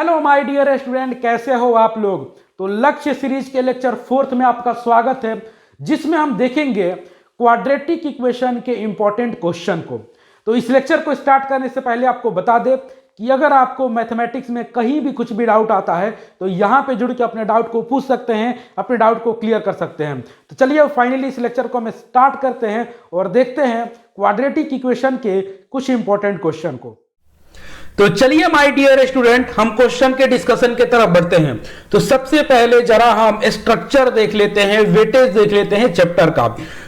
Hello my dear student, कैसे हो आप लोग। तो लक्ष्य सीरीज के लेक्चर 4 में आपका स्वागत है, जिसमें हम देखेंगे क्वाड्रेटिक इक्वेशन के इंपॉर्टेंट क्वेश्चन को। तो इस लेक्चर को स्टार्ट करने से पहले आपको बता दें कि अगर आपको मैथमेटिक्स में कहीं भी कुछ भी डाउट आता है तो यहाँ पे जुड़ के अपने डाउट को पूछ सकते हैं, अपने डाउट को क्लियर कर सकते हैं। तो चलिए फाइनली इस लेक्चर को हम स्टार्ट करते हैं और देखते हैं क्वाड्रेटिक इक्वेशन के कुछ इंपॉर्टेंट क्वेश्चन को। तो चलिए माय डियर स्टूडेंट, हम क्वेश्चन के डिस्कशन की तरफ बढ़ते हैं। तो सबसे पहले जरा हम स्ट्रक्चर देख लेते हैं, वेटेज देख लेते हैं चैप्टर का।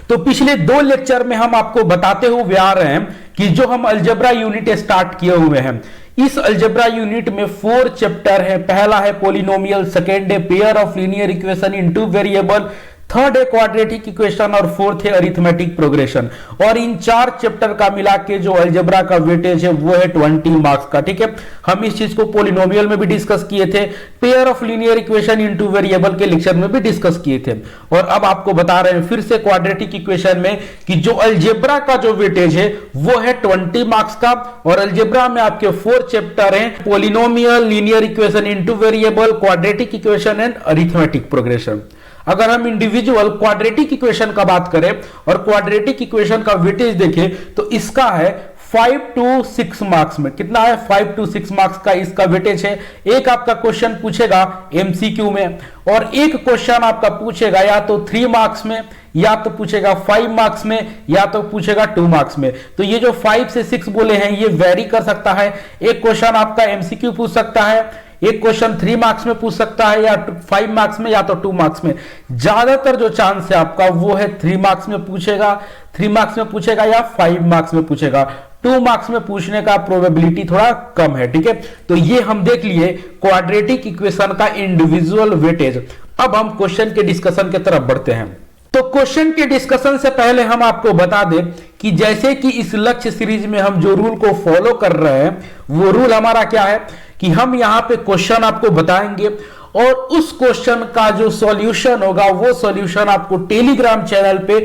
तो पिछले 2 लेक्चर में हम आपको बताते हुए आ रहे हैं कि जो हम अलजेब्रा यूनिट स्टार्ट किए हुए हैं, इस अलजेब्रा यूनिट में 4 चैप्टर है। पहला है पॉलिनोमियल, सेकेंड है pair of linear equation in 2 variable, third है क्वाड्रेटिक इक्वेशन और फोर्थ है अरिथमेटिक प्रोग्रेशन। और इन 4 चैप्टर का मिला के जो अलजेब्रा का वेटेज है वो है 20 मार्क्स का। ठीक है, हम इस चीज को पॉलिनोमियल में भी डिस्कस किए थे, pair of linear equation in 2 variable के लेक्चर में भी डिस्कस किए थे। और अब आपको बता रहे हैं फिर से क्वाड्रेटिक इक्वेशन में कि जो अलजेब्रा का जो वेटेज है वो है 20 मार्क्स का। और अलजेब्रा में आपके 4 चैप्टर हैं, polynomial, linear equation in 2 variable, quadratic equation and arithmetic progression. अगर हम इंडिविजुअल क्वाड्रेटिक इक्वेशन का बात करें और क्वाड्रेटिक इक्वेशन का वेटेज देखें तो इसका है 5 to 6 मार्क्स में। कितना है? 5 to 6 मार्क्स का इसका वेटेज है। एक आपका क्वेश्चन पूछेगा एमसीक्यू में और एक क्वेश्चन आपका पूछेगा या तो 3 मार्क्स में, या तो पूछेगा 5 मार्क्स में, या तो पूछेगा 2 मार्क्स में। तो ये जो 5 से 6 बोले हैं ये वेरी कर सकता है। एक क्वेश्चन आपका एमसीक्यू पूछ सकता है, एक क्वेश्चन 3 मार्क्स में पूछ सकता है, या 5 मार्क्स में, या तो 2 मार्क्स में। ज्यादातर जो चांस है आपका वो है 3 मार्क्स में पूछेगा, 3 मार्क्स में पूछेगा या 5 मार्क्स में पूछेगा। 2 मार्क्स में पूछने का प्रोबेबिलिटी थोड़ा कम है। ठीक है, तो ये हम देख लिए क्वाड्रेटिक इक्वेशन का इंडिविजुअल वेटेज। अब हम क्वेश्चन के डिस्कशन की तरफ बढ़ते हैं। तो क्वेश्चन के डिस्कशन से पहले हम आपको बता दें कि जैसे कि इस लक्ष्य सीरीज में हम जो रूल को फॉलो कर रहे हैं वो रूल हमारा क्या है कि हम यहां पे क्वेश्चन आपको बताएंगे और उस क्वेश्चन का जो सॉल्यूशन होगा वो सॉल्यूशन आपको टेलीग्राम चैनल पे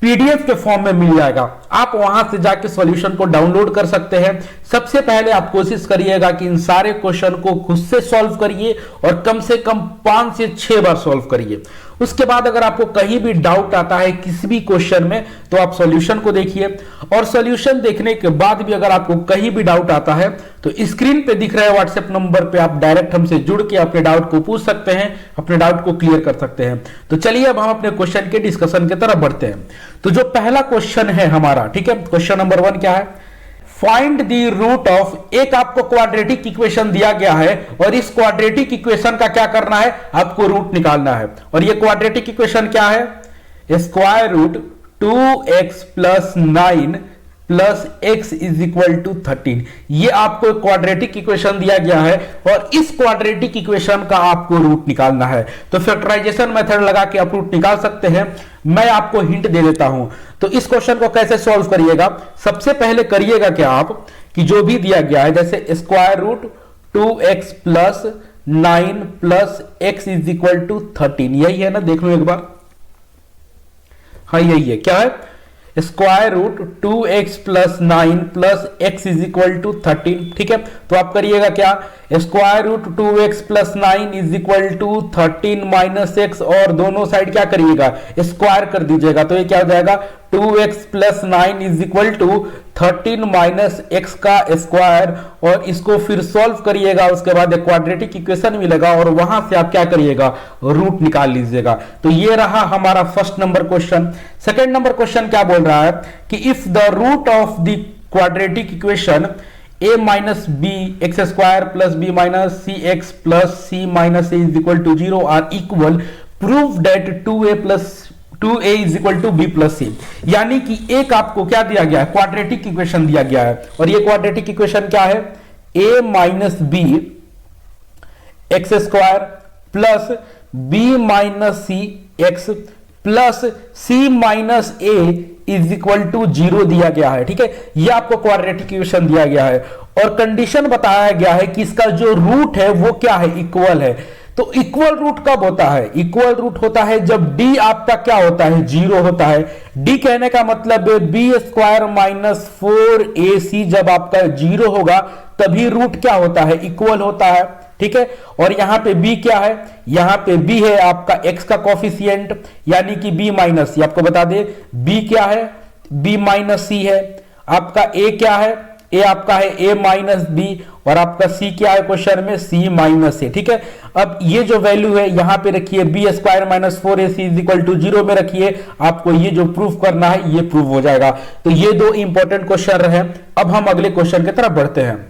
पीडीएफ के फॉर्म में मिल जाएगा। आप वहां से जाके सॉल्यूशन को डाउनलोड कर सकते हैं। सबसे पहले आप कोशिश करिएगा कि इन सारे क्वेश्चन को खुद से सॉल्व करिए और कम से कम 5 से 6 बार सॉल्व करिए। उसके बाद अगर आपको कहीं भी डाउट आता है किसी भी क्वेश्चन में तो आप सॉल्यूशन को देखिए, और सॉल्यूशन देखने के बाद भी अगर आपको कहीं भी डाउट आता है तो स्क्रीन पे दिख रहे व्हाट्सएप नंबर पे आप डायरेक्ट हमसे जुड़ के अपने डाउट को पूछ सकते हैं, अपने डाउट को क्लियर कर सकते हैं। तो चलिए अब हम अपने क्वेश्चन के डिस्कशन की तरफ बढ़ते हैं। तो जो पहला क्वेश्चन है हमारा, ठीक है, क्वेश्चन नंबर 1 क्या है? फाइंड द रूट ऑफ, एक आपको क्वाड्रेटिक इक्वेशन दिया गया है और इस क्वाड्रेटिक इक्वेशन का क्या करना है? आपको रूट निकालना है। और ये क्वाड्रेटिक इक्वेशन क्या है? Square root 2x plus 9 plus x is equal to 13। ये आपको क्वाड्रेटिक इक्वेशन दिया गया है और इस क्वाड्रेटिक इक्वेशन का आपको रूट निकालना है। तो फैक्टराइजेशन मेथड लगा के आप रूट निकाल सकते हैं। मैं आपको हिंट दे देता हूं। तो इस क्वेश्चन को कैसे सॉल्व करिएगा? सबसे पहले करिएगा क्या आप कि जो भी दिया गया है, जैसे square root 2x plus 9 plus x is equal to 13, यही है ना? देख लो एक बार। हाँ यही है। क्या है? Square root 2x plus 9 plus x is equal to 13। ठीक है, तो आप करिएगा क्या? Square root 2x plus 9 is equal to 13 minus x, और दोनों साइड क्या करिएगा? स्क्वायर कर दीजिएगा। तो ये क्या हो जाएगा? 2x plus 9 is equal to 13 minus x का स्क्वायर, और इसको फिर सॉल्व करिएगा। उसके बाद एक क्वाड्रेटिक इक्वेशन मिलेगा और वहां से आप क्या करिएगा? रूट निकाल लीजिएगा। तो ये रहा हमारा first number question. Second number question क्या बोल रहा है कि if the root of the quadratic equation a minus B X square plus B minus C X plus C minus A is equal to 0 are equal, prove that 2a is equal to B plus C. यानी कि एक आपको क्या दिया गया है? Quadratic equation दिया गया है और ये क्वाड्रेटिक इक्वेशन क्या है? a minus B X square plus B minus C X plus C minus A is equal to 0 दिया गया है। ठीक है, ये आपको क्वाड्रेटिक इक्वेशन दिया गया है और कंडीशन बताया गया है कि इसका जो रूट है वो क्या है? इक्वल है। तो इक्वल रूट कब होता है? इक्वल रूट होता है जब d आपका क्या होता है? 0 होता है। d कहने का मतलब है बी स्क्वायर माइनस 4ac जब आपका 0 होगा तभी रूट क्या होता है? इक्वल होता है। ठीक है। और यहां पे b क्या है, यहां पे b है आपका x का कॉफिशिएंट यानी कि b माइनस सी। आपको बता दे b क्या है, b माइनस सी है। आपका a क्या है, a आपका है a माइनस बी, और आपका c क्या है क्वेश्चन में, c माइनस ए, ठीक है। अब ये जो वैल्यू है यहां पे रखिए B square minus 4ac is equal to 0 में रखिए। आपको ये जो प्रूफ करना है ये प्रूफ हो जाएगा। तो ये दो इंपॉर्टेंट क्वेश्चन रहे। अब हम अगले क्वेश्चन की तरफ बढ़ते हैं।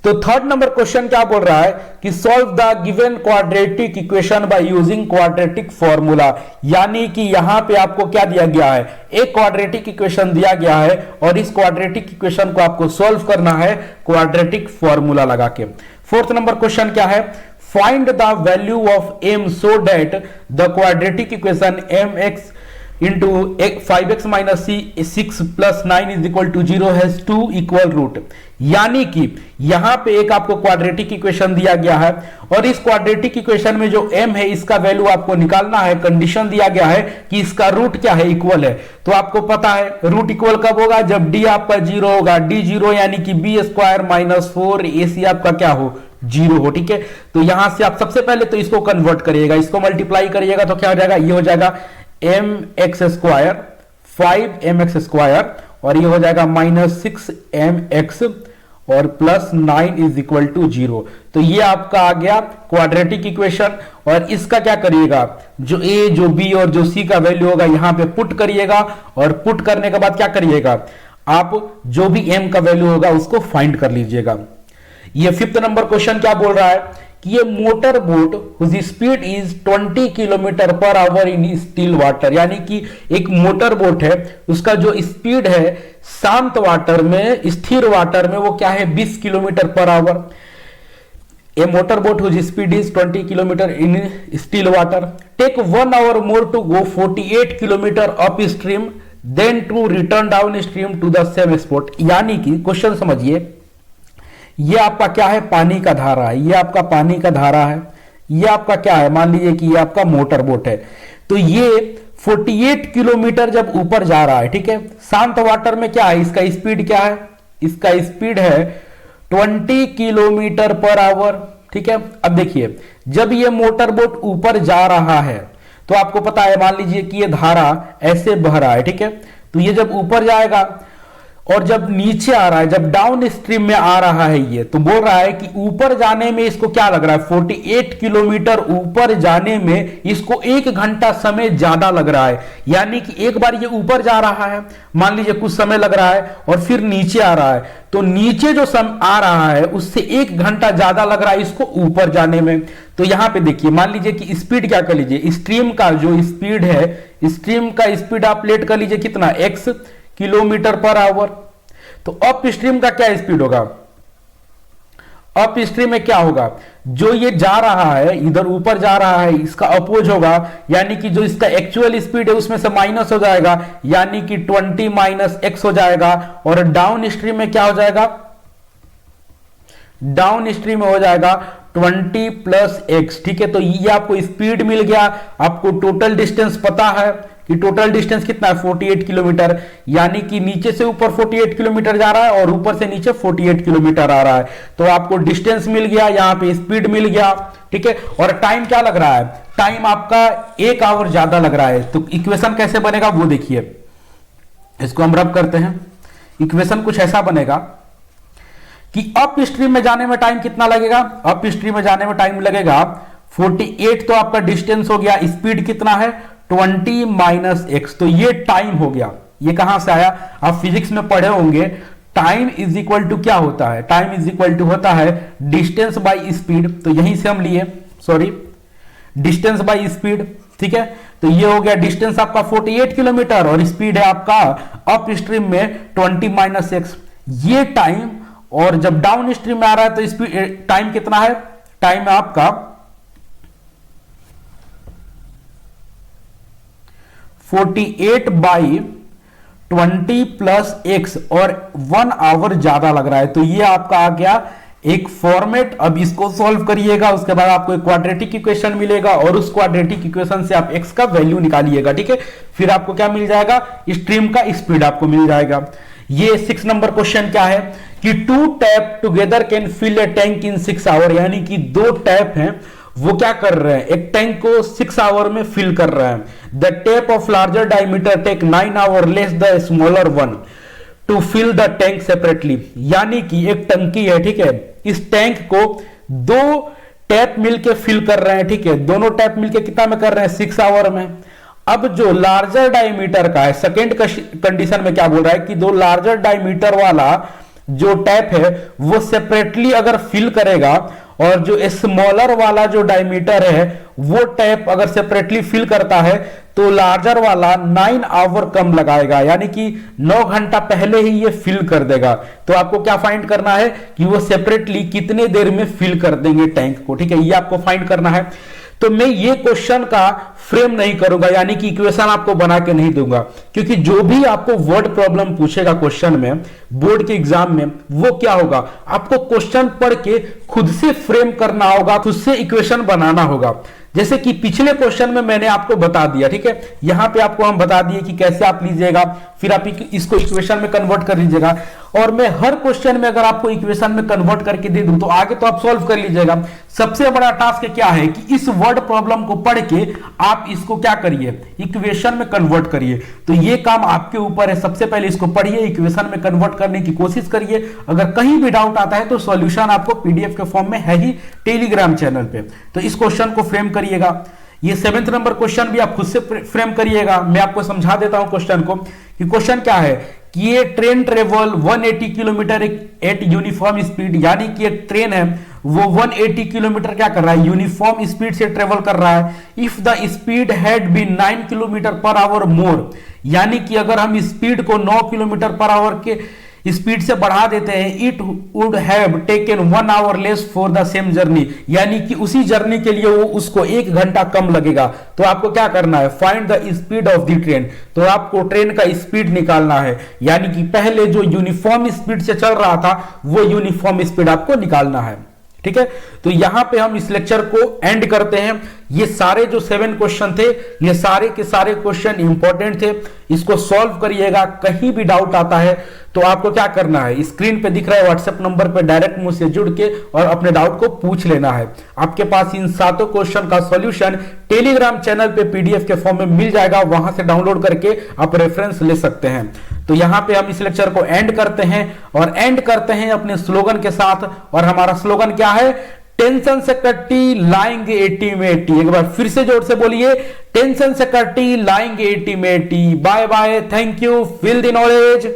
तो थर्ड नंबर क्वेश्चन क्या बोल रहा है कि solve the given quadratic equation by using quadratic formula, यानी कि यहां पे आपको क्या दिया गया है, एक क्वाड्रेटिक इक्वेशन दिया गया है और इस क्वाड्रेटिक इक्वेशन को आपको सॉल्व करना है क्वाड्रेटिक फॉर्मूला लगा के। फोर्थ नंबर क्वेश्चन क्या है, find the value of m so that the quadratic equation mx into 5x minus 6 plus 9 is equal to 0 has two equal root। यानी कि यहां पे एक आपको क्वाड्रेटिक इक्वेशन दिया गया है और इस क्वाड्रेटिक इक्वेशन में जो m है इसका वैल्यू आपको निकालना है। कंडीशन दिया गया है कि इसका रूट क्या है, इक्वल है। तो आपको पता है रूट इक्वल कब होगा, जब d आपका 0 होगा, d 0 यानी कि बी स्क्वायर माइनस 4ac आपका क्या हो, 0 हो, ठीक है। तो यहां से आप सबसे पहले तो इसको कन्वर्ट करिएगा, इसको मल्टीप्लाई करिएगा तो क्या हो जाएगा, ये हो जाएगा mx स्क्वायर 5mx स्क्वायर और ये हो जाएगा माइनस 6mx और प्लस 9 इज इक्वल टू 0। तो ये आपका आ गया क्वाड्रेटिक इक्वेशन। और इसका क्या करिएगा, जो a जो b और जो c का वैल्यू होगा यहां पे पुट करिएगा और पुट करने के बाद क्या करिएगा, आप जो भी m का वैल्यू होगा उसको फाइंड कर लीजिएगा। ये फिफ्थ नंबर क्वेश्चन क्या बोल रहा है कि ये motor boat whose speed is 20 kilometre per hour in still water, यानी कि एक मोटर बोट है उसका जो स्पीड है शांत वाटर में, स्थिर वाटर में वो क्या है 20 kilometre per hour. A motor boat whose speed is 20 kilometre in still water take 1 hour more to go 48 kilometre upstream then to return downstream to the same spot. यानी कि question समझिए, ये आपका क्या है, पानी का धारा है, ये आपका पानी का धारा है, ये आपका क्या है, मान लीजिए कि ये आपका मोटर बोट है। तो ये 48 किलोमीटर जब ऊपर जा रहा है, ठीक है, शांत वाटर में क्या है, इसका स्पीड क्या है, इसका स्पीड है 20 किलोमीटर पर आवर, ठीक है। अब देखिए जब ये मोटर बोट ऊपर जा रहा है तो आपको पता है, मान लीजिए कि ये धारा ऐसे बह रहा है, ठीक है। तो ये जब ऊपर जाएगा और जब नीचे आ रहा है, जब डाउन स्ट्रीम में आ रहा है ये, तो बोल रहा है कि ऊपर जाने में इसको क्या लग रहा है, 48 किलोमीटर ऊपर जाने में इसको 1 घंटा समय ज्यादा लग रहा है। यानी कि एक बार ये ऊपर जा रहा है, मान लीजिए कुछ समय लग रहा है और फिर नीचे आ रहा है, तो नीचे जो समय आ रहा है उससे 1 घंटा ज्यादा लग रहा है इसको ऊपर जाने में। तो यहां पे देखिए, मान लीजिए कि स्पीड क्या कर लीजिए, स्ट्रीम का जो स्पीड है, स्ट्रीम का स्पीड आप लेट कर लीजिए कितना, x किलोमीटर पर आवर। तो अप स्ट्रीम का क्या स्पीड होगा, अप स्ट्रीम में क्या होगा, जो ये जा रहा है इधर ऊपर जा रहा है इसका अपोज होगा, यानी कि जो इसका एक्चुअल स्पीड है उसमें से माइनस हो जाएगा, यानी कि 20 माइनस x हो जाएगा। और डाउन स्ट्रीम में क्या हो जाएगा, डाउन स्ट्रीम में हो जाएगा 20 प्लस x, ठीक है। तो ये आपको स्पीड मिल गया, आपको टोटल डिस्टेंस पता है कि टोटल डिस्टेंस कितना है 48 किलोमीटर, यानी कि नीचे से ऊपर 48 किलोमीटर जा रहा है और ऊपर से नीचे 48 किलोमीटर आ रहा है। तो आपको डिस्टेंस मिल गया, यहां पे स्पीड मिल गया, ठीक है। और टाइम क्या लग रहा है, टाइम आपका 1 आवर ज्यादा लग रहा है। तो इक्वेशन कैसे बनेगा वो देखिए, इसको हम रब करते हैं। इक्वेशन कुछ ऐसा बनेगा कि अप स्ट्रीम में जाने में टाइम कितना लगेगा, अप स्ट्रीम में जाने में टाइम लगेगा 48, तो आपका डिस्टेंस हो गया, स्पीड कितना है 20 माइनस x, तो ये टाइम हो गया। ये कहां से आया, आप फिजिक्स में पढ़े होंगे, टाइम इज इक्वल टू क्या होता है, टाइम इज इक्वल टू होता है डिस्टेंस बाय स्पीड। तो यहीं से हम लिए, सॉरी, डिस्टेंस बाय स्पीड, ठीक है। तो ये हो गया डिस्टेंस आपका 48 किलोमीटर और स्पीड है आपका अप स्ट्रीम में 20 माइनस x, ये टाइम। और जब डाउन स्ट्रीम में आ रहा है तो स्पीड टाइम कितना है, टाइम है आपका 48 बाई 20 प्लस x और 1 आवर ज्यादा लग रहा है। तो ये आपका आ गया एक फॉर्मेट। अब इसको सॉल्व करिएगा, उसके बाद आपको एक क्वाड्रेटिक इक्वेशन मिलेगा और उस क्वाड्रेटिक इक्वेशन से आप x का वैल्यू निकालिएगा, ठीक है। फिर आपको क्या मिल जाएगा, स्ट्रीम का स्पीड आपको मिल जाएगा। ये 6 नंबर क्वेश्चन क्या है कि 2 tap together can fill a tank in 6 hour, यानी कि 2 टैप हैं वो क्या कर रहे हैं, एक टैंक को 6 आवर में फिल कर रहे हैं। The tap of larger diameter take 9 hour less the smaller one to fill the tank separately, यानी कि एक टंकी है, ठीक है, इस टैंक को 2 टैप मिलके फिल कर रहे हैं, ठीक है, दोनों टैप मिलके कितना में कर रहे हैं, 6 आवर में। अब जो लार्जर डायमीटर का है, सेकेंड कंडीशन में क्या बोल रहा है कि 2 लार्जर डायमीटर वाला जो टैप है वो सेपरेटली अगर फिल करेगा और जो स्मॉलर वाला जो डायमीटर है वो टैप अगर सेपरेटली फिल करता है तो लार्जर वाला 9 आवर कम लगाएगा, यानी कि 9 घंटा पहले ही ये फिल कर देगा। तो आपको क्या फाइंड करना है कि वो सेपरेटली कितने देर में फिल कर देंगे टैंक को, ठीक है, ये आपको फाइंड करना है। तो मैं ये क्वेश्चन का फ्रेम नहीं करूंगा, यानी कि इक्वेशन आपको बना के नहीं दूंगा, क्योंकि जो भी आपको वर्ड प्रॉब्लम पूछेगा क्वेश्चन में बोर्ड के एग्जाम में, वो क्या होगा, आपको क्वेश्चन पढ़ के खुद से फ्रेम करना होगा, खुद से इक्वेशन बनाना होगा। जैसे कि पिछले क्वेश्चन में मैंने आपको बता दिया, ठीक है, यहां पे आपको हम बता दिए कि कैसे आप लीजिएगा, फिर आप इसको इक्वेशन में कन्वर्ट कर लीजिएगा। और मैं हर क्वेश्चन में अगर आपको इक्वेशन में कन्वर्ट करके दे दूं तो आगे तो आप सॉल्व कर लीजिएगा। सबसे बड़ा टास्क क्या है कि इस वर्ड प्रॉब्लम को पढ़ के आप इसको क्या करिए, इक्वेशन में कन्वर्ट करिए। तो ये काम आपके ऊपर है, सबसे पहले इसको पढ़िए, इक्वेशन में कन्वर्ट करने की कोशिश करिए। अगर कहीं भी डाउट आता है तो सॉल्यूशन आपको पीडीएफ के फॉर्म में है ही टेलीग्राम चैनल पे। तो इस क्वेश्चन को फ्रेम करिएगा। ये 7th नंबर क्वेश्चन भी आप खुद से फ्रेम करिएगा। मैं आपको समझा देता हूं क्वेश्चन को कि क्वेश्चन क्या है कि ये train travel 180 kilometre eight uniform speed, यानी कि एक ट्रेन है वो 180 किलोमीटर क्या कर रहा है, यूनिफॉर्म स्पीड से ट्रेवल कर रहा है। If the speed had been 9 kilometre per hour more, यानी कि अगर हम स्पीड को 9 किलोमीटर पर आवर के स्पीड से बढ़ा देते हैं, it would have taken 1 our less for the same journey, यानी कि उसी जर्नी के लिए वो उसको 1 घंटा कम लगेगा। तो आपको क्या करना है, find the speed of the train. तो आपको ट्रेन का स्पीड निकालना है, यानी कि पहले जो यूनिफॉर्म स्पीड से चल रहा था वो यूनिफॉर्म स्पीड आपको निकालना है, ठीक है। तो यहां पे हम इस लेक्चर को एंड करते हैं। ये सारे जो 7 क्वेश्चन थे, ये सारे के सारे क्वेश्चन इंपॉर्टेंट थे, इसको सॉल्व करिएगा। कहीं भी डाउट आता है तो आपको क्या करना है, स्क्रीन पे दिख रहा है व्हाट्सएप नंबर पे डायरेक्ट मुझसे जुड़ के और अपने डाउट को पूछ लेना है। आपके पास इन 7 क्वेश्चन का सॉल्यूशन टेलीग्राम चैनल पे पीडीएफ के फॉर्म में मिल जाएगा, वहां से डाउनलोड करके आप रेफरेंस ले सकते हैं। तो यहां पे हम इस लेक्चर को एंड करते हैं और एंड करते हैं अपने स्लोगन के साथ। और हमारा स्लोगन क्या है, टेंशन से कट्टी लाएंगे 80 में 80। एक बार फिर से जोर से बोलिए, टेंशन से कट्टी लाएंगे 80 में 80। Bye bye, thank you, feel the knowledge.